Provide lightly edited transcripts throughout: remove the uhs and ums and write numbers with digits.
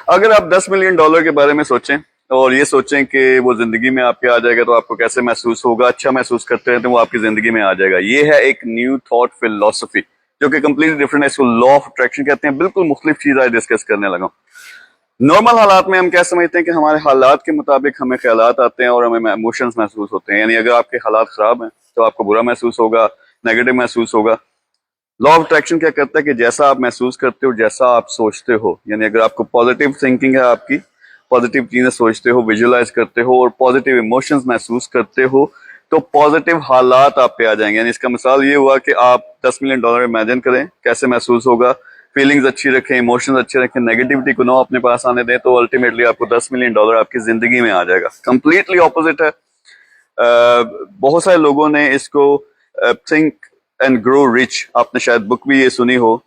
अगर आप 10 million dollar के बारे में सोचें और ये सोचें कि वो जिंदगी में आपके आ जाएगा तो आपको कैसे महसूस होगा, अच्छा महसूस करते हैं तो वो आपकी जिंदगी में आ जाएगा। ये है एक न्यू थॉट फिलोसफी जो कि कंप्लीटली डिफरेंट है। इसको लॉ ऑफ अट्रैक्शन कहते हैं। बिल्कुल मुख्तलिफ चीज आज डिस्कस करने लगा। नॉर्मल हालात में हम क्या समझते हैं कि हमारे हालात के मुताबिक हमें ख्यालात आते हैं और हमें इमोशंस महसूस होते हैं। यानी अगर आपके हालात खराब हैं तो आपको बुरा महसूस होगा, नेगेटिव महसूस होगा। लॉ ऑफ अट्रैक्शन क्या करता है कि जैसा आप महसूस करते हो, जैसा आप सोचते हो, यानी अगर आपको पॉजिटिव थिंकिंग है, आपकी पॉजिटिव चीजें सोचते हो, विजुअलाइज करते हो और पॉजिटिव इमोशंस महसूस करते हो, तो पॉजिटिव हालात आप पे आ जाएंगे। यानी इसका मिसाल ये हुआ कि आप 10 मिलियन डॉलर इमेजिन करें कैसे महसूस होगा, फीलिंग्स अच्छी रखें, इमोशंस अच्छे रखें, नेगेटिविटी को ना अपने पास आने दें, तो अल्टीमेटली आपको 10 मिलियन डॉलर आपकी जिंदगी में आ जाएगा। कंप्लीटली ऑपोजिट है। बहुत सारे लोगों ने इसको थिंक एंड ग्रो रिच, आपने शायद बुक भी ये सुनी हो,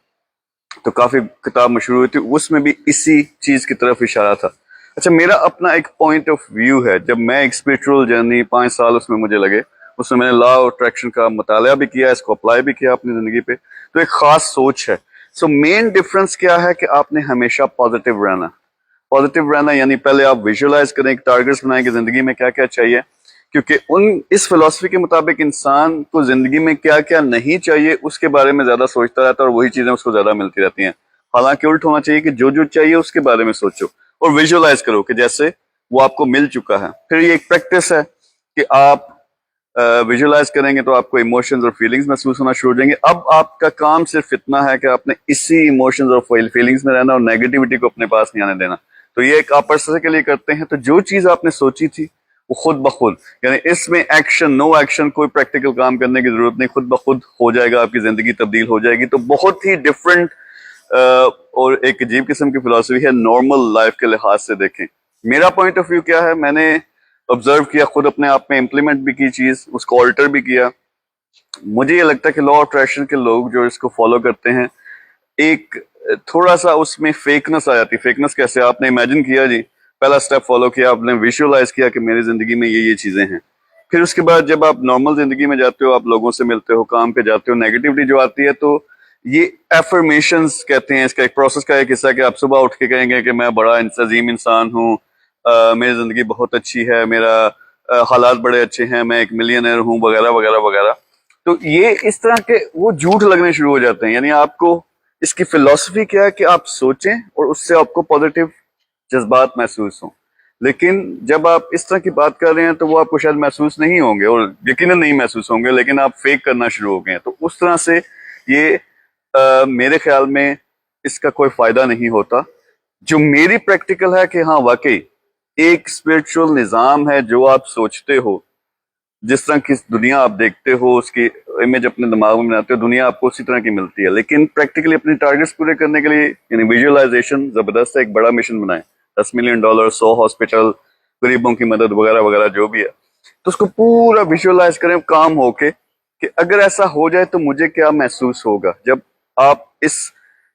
तो काफी किताब मशहूर हुई थी, उसमें भी इसी चीज की तरफ इशारा था। अच्छा, मेरा अपना एक पॉइंट ऑफ व्यू है। जब मैं एक स्पिरिचुअल जर्नी 5 साल उसमें मुझे लगे, उसमें मैंने लॉ ऑफ अट्रैक्शन का मुताला भी किया, इसको अप्लाई भी किया अपनी जिंदगी पे, तो एक खास सोच है। सो मेन डिफरेंस क्या है कि आपने हमेशा पॉजिटिव रहना। पॉजिटिव रहना यानी पहले आप विजुअलाइज करें, टारगेट्स बनाएं कि जिंदगी में क्या क्या चाहिए, क्योंकि इस फिलॉसफी के मुताबिक इंसान को जिंदगी में क्या क्या नहीं चाहिए उसके बारे में ज्यादा सोचता रहता है और वही चीजें उसको ज्यादा मिलती रहती हैं। हालांकि उल्ट होना चाहिए कि जो जो चाहिए उसके बारे में सोचो और विजुअलाइज करो कि जैसे वो आपको मिल चुका है। फिर ये एक प्रैक्टिस है कि आप विजुअलाइज करेंगे तो आपको इमोशंस और फीलिंग्स महसूस होना शुरू हो जाएंगे। अब आपका काम सिर्फ इतना है कि आपने इसी इमोशंस और फीलिंग्स में रहना और नेगेटिविटी को अपने पास नहीं आने देना। तो ये एक आप पर्सन के लिए करते हैं, तो जो चीज आपने सोची थी वो खुद ब खुद, यानी इसमें एक्शन, नो एक्शन, कोई प्रैक्टिकल काम करने की जरूरत नहीं, खुद ब खुद हो जाएगा, आपकी जिंदगी तब्दील हो जाएगी। तो बहुत ही डिफरेंट और एक अजीब किस्म की फिलॉसफी है नॉर्मल लाइफ के लिहाज से देखें। मेरा पॉइंट ऑफ व्यू क्या है, मैंने ऑब्जर्व किया, खुद अपने आप में इम्प्लीमेंट भी की चीज, उसको ऑल्टर भी किया। मुझे ये लगता है कि लॉ ऑफ अट्रैक्शन के लोग जो इसको फॉलो करते हैं, एक थोड़ा सा उसमें फेकनेस आ जाती है। फेकनेस कैसे? आपने इमेजिन किया जी, पहला स्टेप फॉलो किया, आपने विजुअलाइज किया कि मेरी जिंदगी में ये चीजें हैं। फिर उसके बाद जब आप नॉर्मल जिंदगी में जाते हो, आप लोगों से मिलते हो, काम पे जाते हो, नेगेटिविटी जो आती है, तो ये एफर्मेशंस कहते हैं, इसका एक प्रोसेस का एक हिस्सा है कि आप सुबह उठ के कहेंगे कि मैं बड़ा अजीम इंसान हूँ, मेरी जिंदगी बहुत अच्छी है, मेरा हालात बड़े अच्छे हैं, मैं एक मिलियनर हूँ, वगैरह वगैरह वगैरह। तो ये इस तरह के वो झूठ लगने शुरू हो जाते हैं। यानी आपको इसकी फिलॉसफी क्या है कि आप सोचें और उससे आपको पॉजिटिव जज्बात महसूस हों। लेकिन जब आप इस तरह की बात कर रहे हैं तो वो आपको शायद महसूस नहीं होंगे और यकीनन नहीं महसूस होंगे, लेकिन आप फेक करना शुरू हो गए हैं। तो उस तरह से ये मेरे ख्याल में इसका कोई फायदा नहीं होता। जो मेरी प्रैक्टिकल है कि हाँ वाकई एक स्पिरिचुअल निजाम है, जो आप सोचते हो, जिस तरह की दुनिया आप देखते हो, उसकी इमेज अपने दिमाग में बनाते हो, दुनिया आपको उसी तरह की मिलती है। लेकिन प्रैक्टिकली अपने टारगेट्स पूरे करने के लिए यानी विजुअलाइजेशन जबरदस्त है, एक बड़ा मिशन बनाए, 10 मिलियन डॉलर, 100 हॉस्पिटल, गरीबों की मदद वगैरह वगैरह जो भी है, तो उसको पूरा विजुअलाइज करें काम होके कि अगर ऐसा हो जाए तो मुझे क्या महसूस होगा। जब आप इस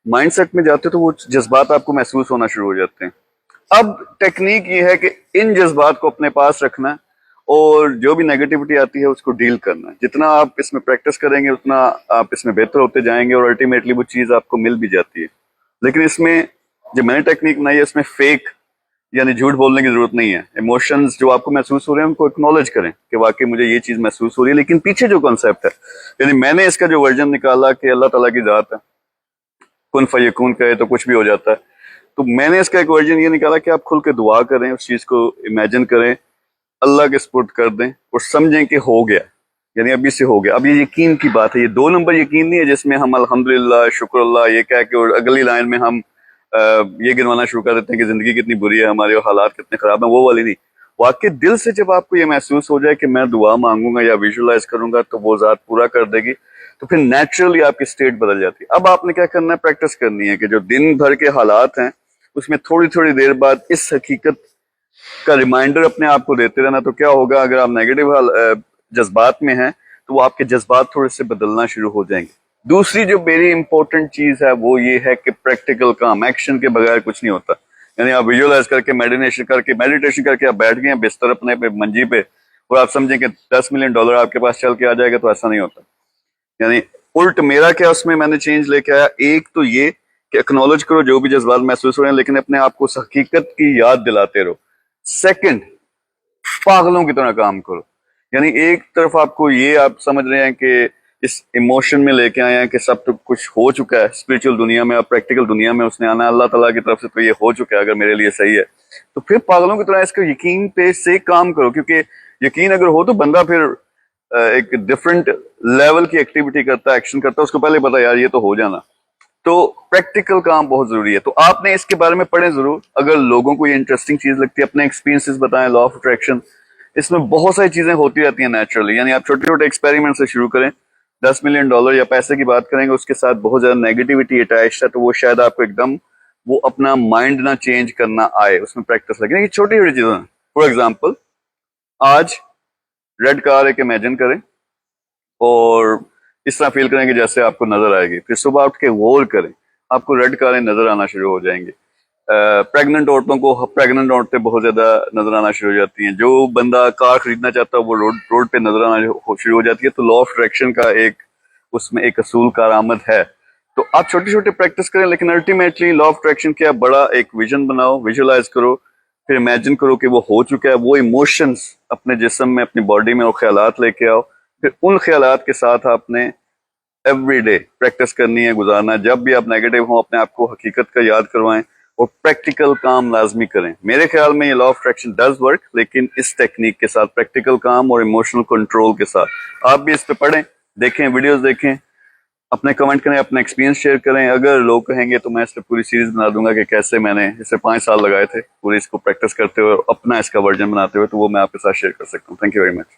माइंडसेट में जाते हो तो वो जज्बात आपको महसूस होना शुरू हो जाते हैं। अब टेक्निक ये है कि इन जज्बात को अपने पास रखना है और जो भी नेगेटिविटी आती है उसको डील करना है। जितना आप इसमें प्रैक्टिस करेंगे उतना आप इसमें बेहतर होते जाएंगे और अल्टीमेटली वो चीज आपको मिल भी जाती है। लेकिन इसमें जो मैंने टेक्निक बनाई है इसमें फेक यानी झूठ बोलने की जरूरत नहीं है। इमोशंस जो आपको महसूस हो रहे हैं उनको एक्नॉलेज करें कि वाकई मुझे ये चीज महसूस हो रही है, लेकिन पीछे जो कॉन्सेप्ट है, यानी मैंने इसका जो वर्जन निकाला कि अल्लाह ताला की जात है, कुन फयकून कहे तो कुछ भी हो जाता है। तो मैंने इसका एक वर्जन ये निकाला कि आप खुल के दुआ करें, उस चीज को इमेजिन करें, अल्लाह के स्पुर्द कर दें और समझें कि हो गया, यानी अभी से हो गया। अब ये यकीन की बात है, ये 2 नंबर यकीन नहीं है जिसमें हम अल्हम्दुलिल्लाह शुक्र ये कह के और अगली लाइन में हम ये गिनवाना शुरू कर देते हैं कि जिंदगी कितनी बुरी है हमारी और हालात कितने खराब हैं, वो वाली नहीं। वाकई दिल से जब आपको ये महसूस हो जाए कि मैं दुआ मांगूंगा या विजुअलाइज करूंगा तो वो जात पूरा कर देगी, तो फिर नेचुरली आपकी स्टेट बदल जाती है। अब आपने क्या करना है, प्रैक्टिस करनी है कि जो दिन भर के हालात हैं उसमें थोड़ी थोड़ी देर बाद इस हकीकत का रिमाइंडर अपने आप को देते रहना। तो क्या होगा, अगर आप नेगेटिव जज्बात में हैं तो वो आपके जज्बात थोड़े से बदलना शुरू हो जाएंगे। दूसरी जो वेरी इंपॉर्टेंट चीज है वो ये है कि प्रैक्टिकल काम, एक्शन के बगैर कुछ नहीं होता। यानी आप विजुअलाइज करके मेडिटेशन करके आप बैठ गए हैं बिस्तर अपने पे, मंजी पे, और आप समझें कि 10 मिलियन डॉलर आपके पास चल के आ जाएगा, तो ऐसा नहीं होता। यानी उल्ट मेरा क्या उसमें मैंने चेंज लेके आया, एक तो ये कि एक्नॉलेज करो जो भी जज्बात महसूस हो रहे हैं, लेकिन अपने आप को उस हकीकत की याद दिलाते रहो। सेकंड, पागलों की तरह काम करो। यानी एक तरफ आपको ये आप समझ रहे हैं कि इस इमोशन में लेके आए हैं कि सब तो कुछ हो चुका है स्पिरिचुअल दुनिया में और प्रैक्टिकल दुनिया में उसने आना है, अल्लाह ताला की तरफ से तो ये हो चुका है, अगर मेरे लिए सही है तो फिर पागलों की तरह इसको यकीन पे से काम करो, क्योंकि यकीन अगर हो तो बंदा फिर एक डिफरेंट लेवल की एक्टिविटी करता है, एक्शन करता है, उसको पहले पता यार ये तो हो जाना। तो प्रैक्टिकल काम बहुत जरूरी है। तो आपने इसके बारे में पढ़ें जरूर। अगर लोगों को ये इंटरेस्टिंग चीज लगती है, अपने एक्सपीरियंसेस बताएं। लॉ ऑफ अट्रैक्शन, इसमें बहुत सारी चीजें होती रहती हैं नेचुरली। यानी आप छोटे छोटे एक्सपेरिमेंट से शुरू करें। $10 मिलियन या पैसे की बात करेंगे, उसके साथ बहुत ज्यादा नेगेटिविटी अटैच है, तो वो शायद आपको एकदम वो अपना माइंड ना चेंज करना आए, उसमें प्रैक्टिस लगे। ये छोटी छोटी चीजें। फॉर एग्जाम्पल, आज रेड कार एक इमेजिन करें और इस तरह फील करें कि जैसे आपको नजर आएगी। फिर सुबह उठ के गौर करें, आपको रेड कारें नजर आना शुरू हो जाएंगी। प्रेग्नेंट औरतों को प्रेग्नेंट औरतें बहुत ज्यादा नजर आना शुरू हो जाती हैं। जो बंदा कार खरीदना चाहता है वो रोड रोड पे नजर आना शुरू हो जाती है। तो लॉ ऑफ अट्रैक्शन का एक उसमें एक असूल कारआमद है। तो आप छोटे छोटे प्रैक्टिस करें, लेकिन अल्टीमेटली लॉ ऑफ अट्रैक्शन क्या, बड़ा एक विजन बनाओ, विजुअलाइज करो, फिर इमेजिन करो कि वो हो चुका है। वो इमोशंस अपने जिस्म में, अपनी बॉडी में वो ख्यालात लेके आओ। फिर उन ख्यालात के साथ आपने एवरी डे प्रैक्टिस करनी है, गुजारना है। जब भी आप नेगेटिव हो, अपने आप को हकीकत का याद करवाएं और प्रैक्टिकल काम लाजमी करें। मेरे ख्याल में ये law of attraction does work, लेकिन इस टेक्निक के साथ, प्रैक्टिकल काम और इमोशनल कंट्रोल के साथ। आप भी इस पे पढ़ें, देखें, वीडियोस देखें, अपने कमेंट करें, अपना एक्सपीरियंस शेयर करें। अगर लोग कहेंगे तो मैं इस पे पूरी सीरीज बना दूंगा कि कैसे मैंने इसे 5 साल लगाए थे पूरी इसको प्रैक्टिस करते हुए, अपना इसका वर्जन बनाते हुए, तो वो मैं आपके साथ शेयर कर सकता हूँ। Thank you very much.